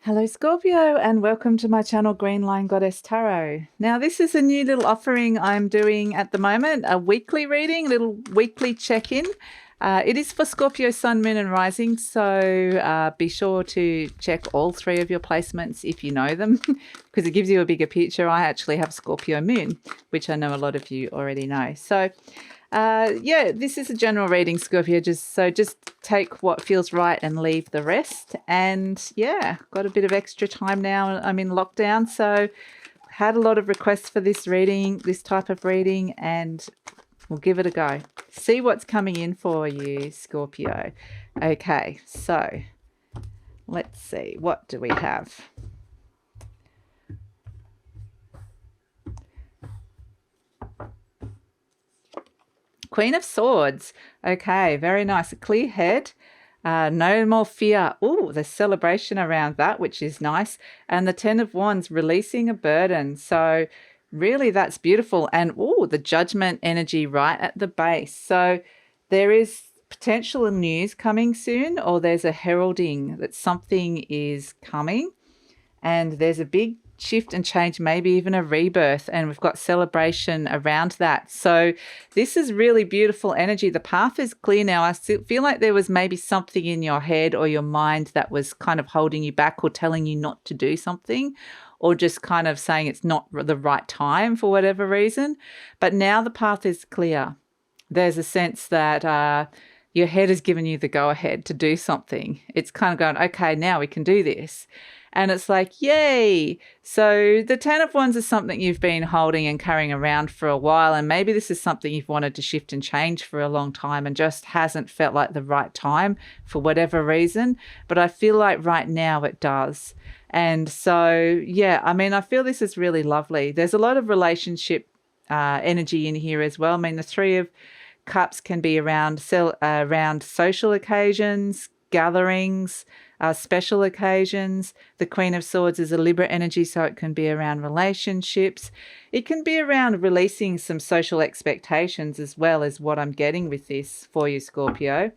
Hello Scorpio, and welcome to my channel GreenLion Goddess Tarot. Now this is a new little offering I'm doing at the moment, a weekly reading, little weekly check-in. It is for Scorpio Sun, Moon and Rising, so be sure to check all three of your placements if you know them because it gives you a bigger picture. I actually have Scorpio Moon, which I know a lot of you already know. So yeah, this is a general reading, Scorpio, just take what feels right and leave the rest. And yeah, got a bit of extra time now. I'm in lockdown, so had a lot of requests for this reading, this type of reading, and we'll give it a go. See what's coming in for you, Scorpio. Okay, so let's see. What do we have? Queen of Swords. Okay, very nice. A clear head. No more fear. Oh, the celebration around that, which is nice. And the Ten of Wands, releasing a burden. So really that's beautiful. And oh, the Judgment energy right at the base. So there is potential news coming soon, or there's a heralding that something is coming. And there's a big shift and change, maybe even a rebirth, and we've got celebration around that. So this is really beautiful energy. The path is clear now. I still feel like there was maybe something in your head or your mind that was kind of holding you back or telling you not to do something, or just kind of saying it's not the right time for whatever reason. But now the path is clear. There's a sense that your head has given you the go ahead to do something. It's kind of going, okay, now we can do this. And it's like, yay. So the Ten of Wands is something you've been holding and carrying around for a while. And maybe this is something you've wanted to shift and change for a long time and just hasn't felt like the right time for whatever reason. But I feel like right now it does. And so, yeah, I mean, I feel this is really lovely. There's a lot of relationship energy in here as well. I mean, the Three of Cups can be around social occasions, gatherings, special occasions. The Queen of Swords is a Libra energy, so it can be around relationships. It can be around releasing some social expectations as well, as what I'm getting with this for you, Scorpio.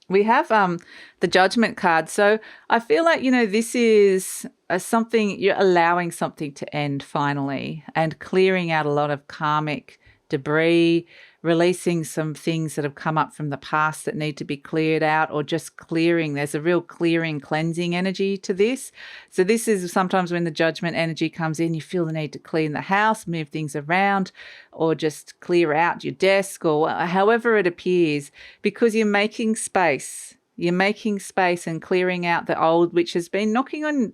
We have the Judgment card. So I feel like, this is something, you're allowing something to end finally and clearing out a lot of karmic debris, releasing some things that have come up from the past that need to be cleared out, or just clearing. There's a real clearing, cleansing energy to this. So this is sometimes when the Judgment energy comes in, you feel the need to clean the house, move things around, or just clear out your desk, or however it appears, because you're making space. You're making space and clearing out the old, which has been knocking on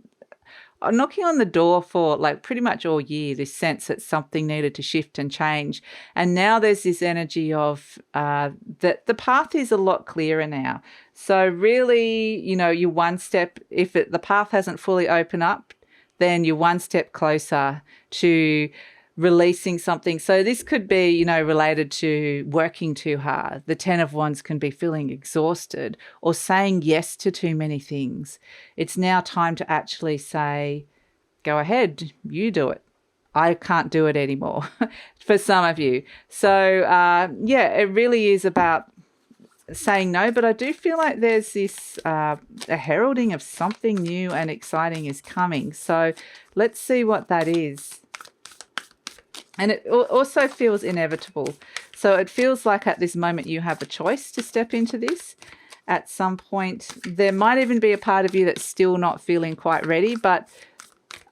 the door for like pretty much all year, this sense that something needed to shift and change. And now there's this energy of that the path is a lot clearer now. So really, you're one step, if the path hasn't fully opened up, then you're one step closer to releasing something. So this could be, related to working too hard. The Ten of Wands can be feeling exhausted or saying yes to too many things. It's now time to actually say, go ahead, you do it. I can't do it anymore for some of you. So, yeah, it really is about saying no, but I do feel like there's this a heralding of something new and exciting is coming. So let's see what that is. And it also feels inevitable. So it feels like at this moment you have a choice to step into this. At some point, there might even be a part of you that's still not feeling quite ready, but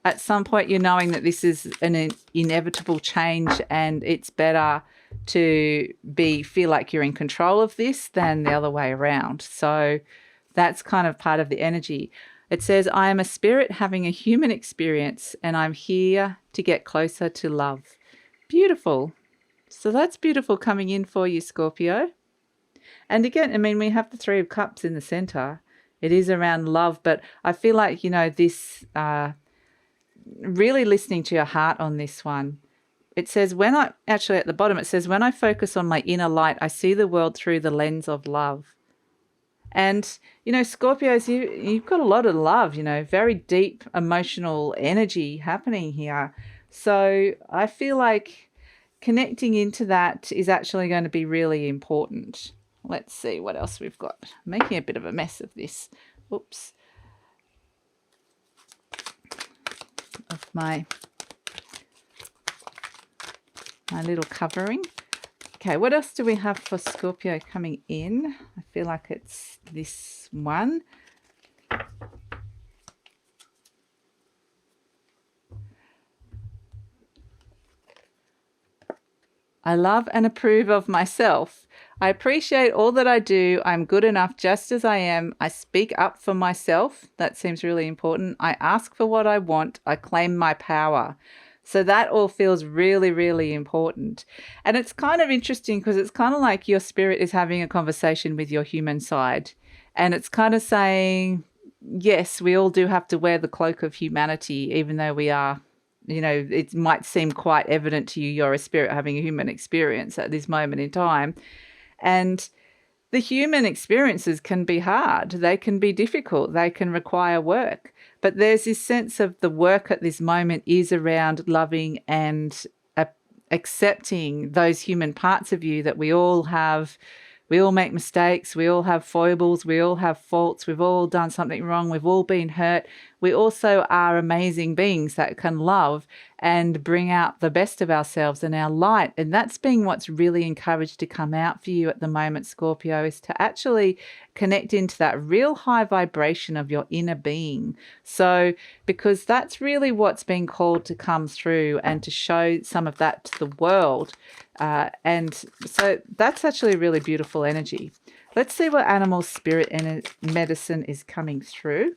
at some point you're knowing that this is an inevitable change, and it's better to feel like you're in control of this than the other way around. So that's kind of part of the energy. It says, I am a spirit having a human experience, and I'm here to get closer to love. Beautiful. So that's beautiful coming in for you, Scorpio. And again, I mean, we have the Three of Cups in the center. It is around love, but I feel like, this really listening to your heart on this one. It says, actually at the bottom, it says, when I focus on my inner light, I see the world through the lens of love. And, Scorpios, you've got a lot of love, very deep emotional energy happening here. So I feel like connecting into that is actually going to be really important. Let's see what else we've got. I'm making a bit of a mess of this. Oops. my little covering. Okay, what else do we have for Scorpio coming in? I feel like it's this one. I love and approve of myself. I appreciate all that I do. I'm good enough just as I am. I speak up for myself. That seems really important. I ask for what I want. I claim my power. So that all feels really, really important. And it's kind of interesting because it's kind of like your spirit is having a conversation with your human side. And it's kind of saying, yes, we all do have to wear the cloak of humanity, even though we are, you know, it might seem quite evident to you you're a spirit having a human experience at this moment in time. And the human experiences can be hard. They can be difficult. They can require work. But there's this sense of the work at this moment is around loving and accepting those human parts of you that we all have. We all make mistakes. We all have foibles. We all have faults. We've all done something wrong. We've all been hurt. We also are amazing beings that can love and bring out the best of ourselves and our light. And that's being what's really encouraged to come out for you at the moment, Scorpio, is to actually connect into that real high vibration of your inner being. So, because that's really what's being called to come through and to show some of that to the world. And so that's actually really beautiful energy. Let's see what animal spirit and medicine is coming through.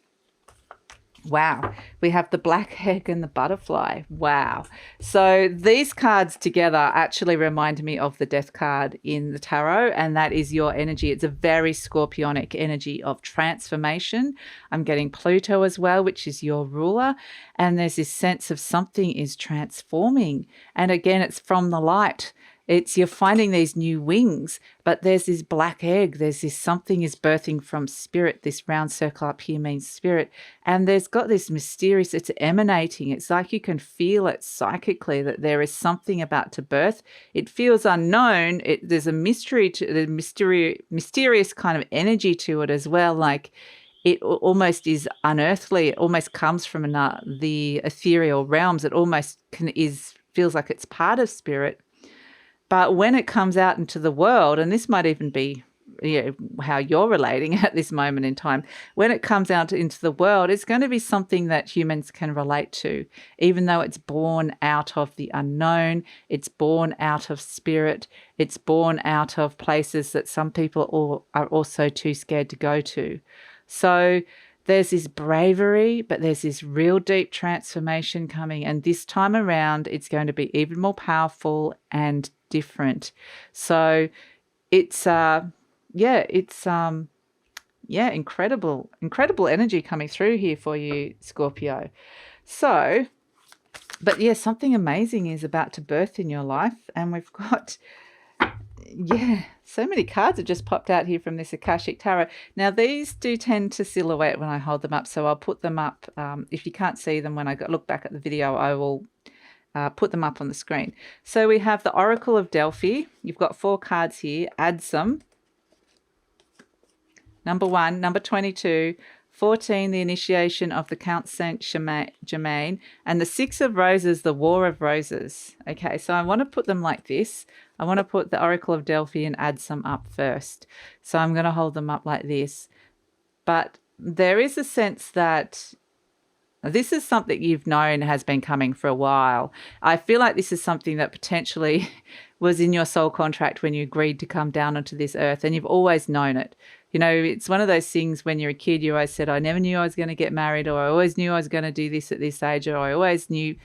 Wow, we have the black egg and the butterfly. Wow. So these cards together actually remind me of the death card in the tarot, and that is your energy. It's a very scorpionic energy of transformation. I'm getting Pluto as well, which is your ruler, and there's this sense of something is transforming. And again, it's from the light. You're finding these new wings, but there's this black egg. There's this something is birthing from spirit. This round circle up here means spirit. And there's got this mysterious, it's emanating. It's like you can feel it psychically that there is something about to birth. It feels unknown. There's a mystery to the mysterious kind of energy to it as well. Like it almost is unearthly. It almost comes from the ethereal realms. It almost feels like it's part of spirit. But when it comes out into the world, and this might even be how you're relating at this moment in time, when it comes out into the world, it's going to be something that humans can relate to, even though it's born out of the unknown, it's born out of spirit, it's born out of places that some people are also too scared to go to. So there's this bravery, but there's this real deep transformation coming. And this time around, it's going to be even more powerful and different. So it's incredible energy coming through here for you, Scorpio. So, but yeah, something amazing is about to birth in your life, and we've got so many cards have just popped out here from this Akashic Tarot. Now, these do tend to silhouette when I hold them up, so I'll put them up. If you can't see them when I look back at the video, I will put them up on the screen. So we have the Oracle of Delphi. You've got 4 cards here. Add some. Number 1, number 22, 14, the initiation of the Count Saint Germain, and the 6 of Roses, the War of Roses. Okay, so I want to put them like this. I want to put the Oracle of Delphi and add some up first. So I'm going to hold them up like this. But there is a sense that this is something you've known has been coming for a while. I feel like this is something that potentially was in your soul contract when you agreed to come down onto this earth, and you've always known it. You know, it's one of those things when you're a kid, you always said, I never knew I was going to get married, or I always knew I was going to do this at this age, or I always knew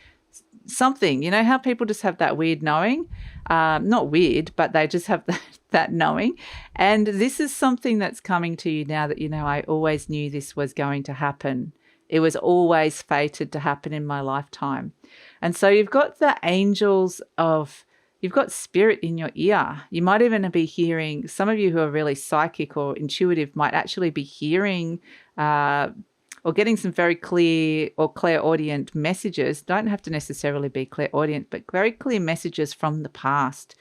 something. You know how people just have that weird knowing? Not weird, but they just have that knowing. And this is something that's coming to you now that, you know, I always knew this was going to happen. It was always fated to happen in my lifetime. And so you've got the angels of, you've got spirit in your ear. You might even be hearing, some of you who are really psychic or intuitive might actually be hearing or getting some very clear or clairaudient messages. Don't have to necessarily be clairaudient, but very clear messages from the past,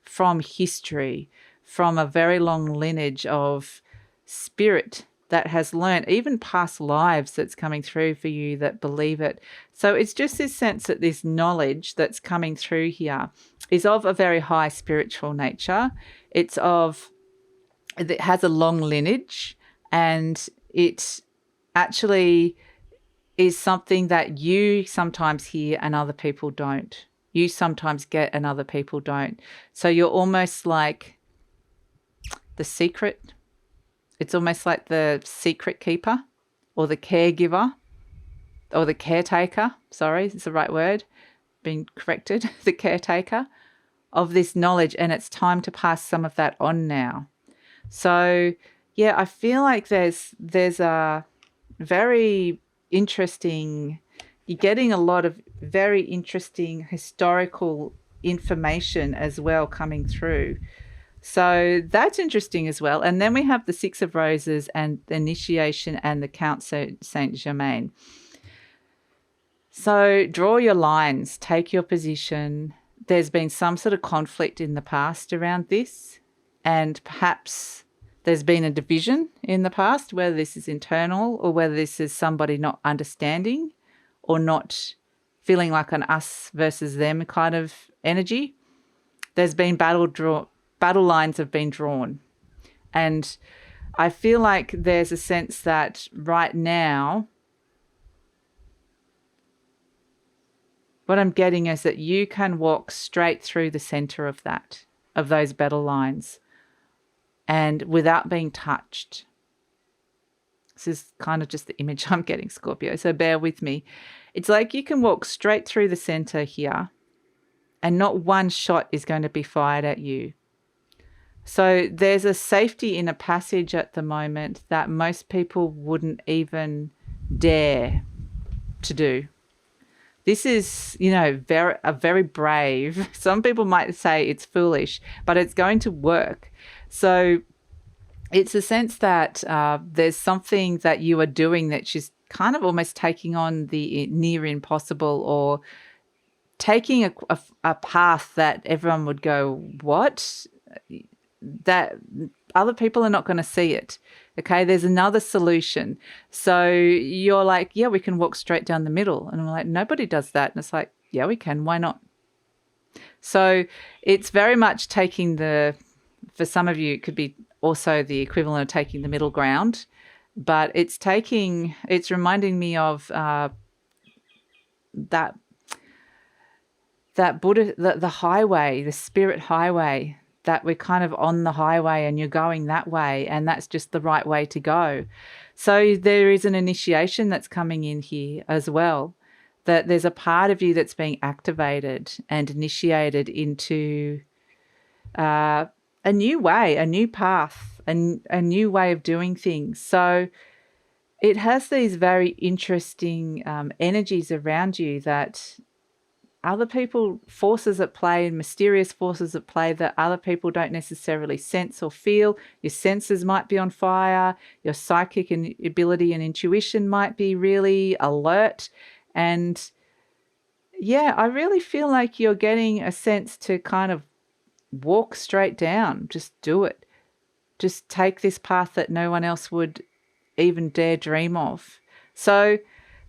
from history, from a very long lineage of spirit that has learned, even past lives that's coming through for you that believe it. So it's just this sense that this knowledge that's coming through here is of a very high spiritual nature. It has a long lineage, and it actually is something that you sometimes hear and other people don't. You sometimes get and other people don't. So you're almost like the secret. It's almost like the secret keeper or the caregiver or the caretaker. Sorry, it's the right word. Been corrected. The caretaker of this knowledge, and it's time to pass some of that on now. So, yeah, I feel like there's a very interesting, you're getting a lot of very interesting historical information as well coming through. So that's interesting as well. And then we have the Six of Roses and the Initiation and the Count Saint Germain. So draw your lines, take your position. There's been some sort of conflict in the past around this, and perhaps there's been a division in the past, whether this is internal or whether this is somebody not understanding or not feeling like an us versus them kind of energy. There's been battle lines have been drawn. And I feel like there's a sense that right now, what I'm getting is that you can walk straight through the center of those battle lines, and without being touched. This is kind of just the image I'm getting, Scorpio, so bear with me. It's like you can walk straight through the center here, and not one shot is going to be fired at you. So there's a safety in a passage at the moment that most people wouldn't even dare to do. This is, very brave. Some people might say it's foolish, but it's going to work. So it's a sense that there's something that you are doing that's just kind of almost taking on the near impossible, or taking a path that everyone would go, what? That other people are not going to see it. Okay, there's another solution. So you're like, yeah, we can walk straight down the middle. And I'm like, nobody does that. And it's like, yeah, we can. Why not? So it's very much taking for some of you, it could be also the equivalent of taking the middle ground. But it's reminding me of that Buddha, the highway, the spirit highway, that we're kind of on the highway and you're going that way, and that's just the right way to go. So there is an initiation that's coming in here as well, that there's a part of you that's being activated and initiated into a new way, a new path, and a new way of doing things. So it has these very interesting energies around you that other people, forces at play, and mysterious forces at play that other people don't necessarily sense or feel. Your senses might be on fire. Your psychic and ability and intuition might be really alert. And yeah, I really feel like you're getting a sense to kind of walk straight down. Just do it. Just take this path that no one else would even dare dream of. So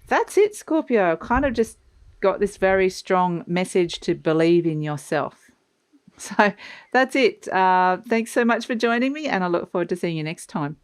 that's it, Scorpio. Kind of just got this very strong message to believe in yourself. So that's it. Thanks so much for joining me, and I look forward to seeing you next time.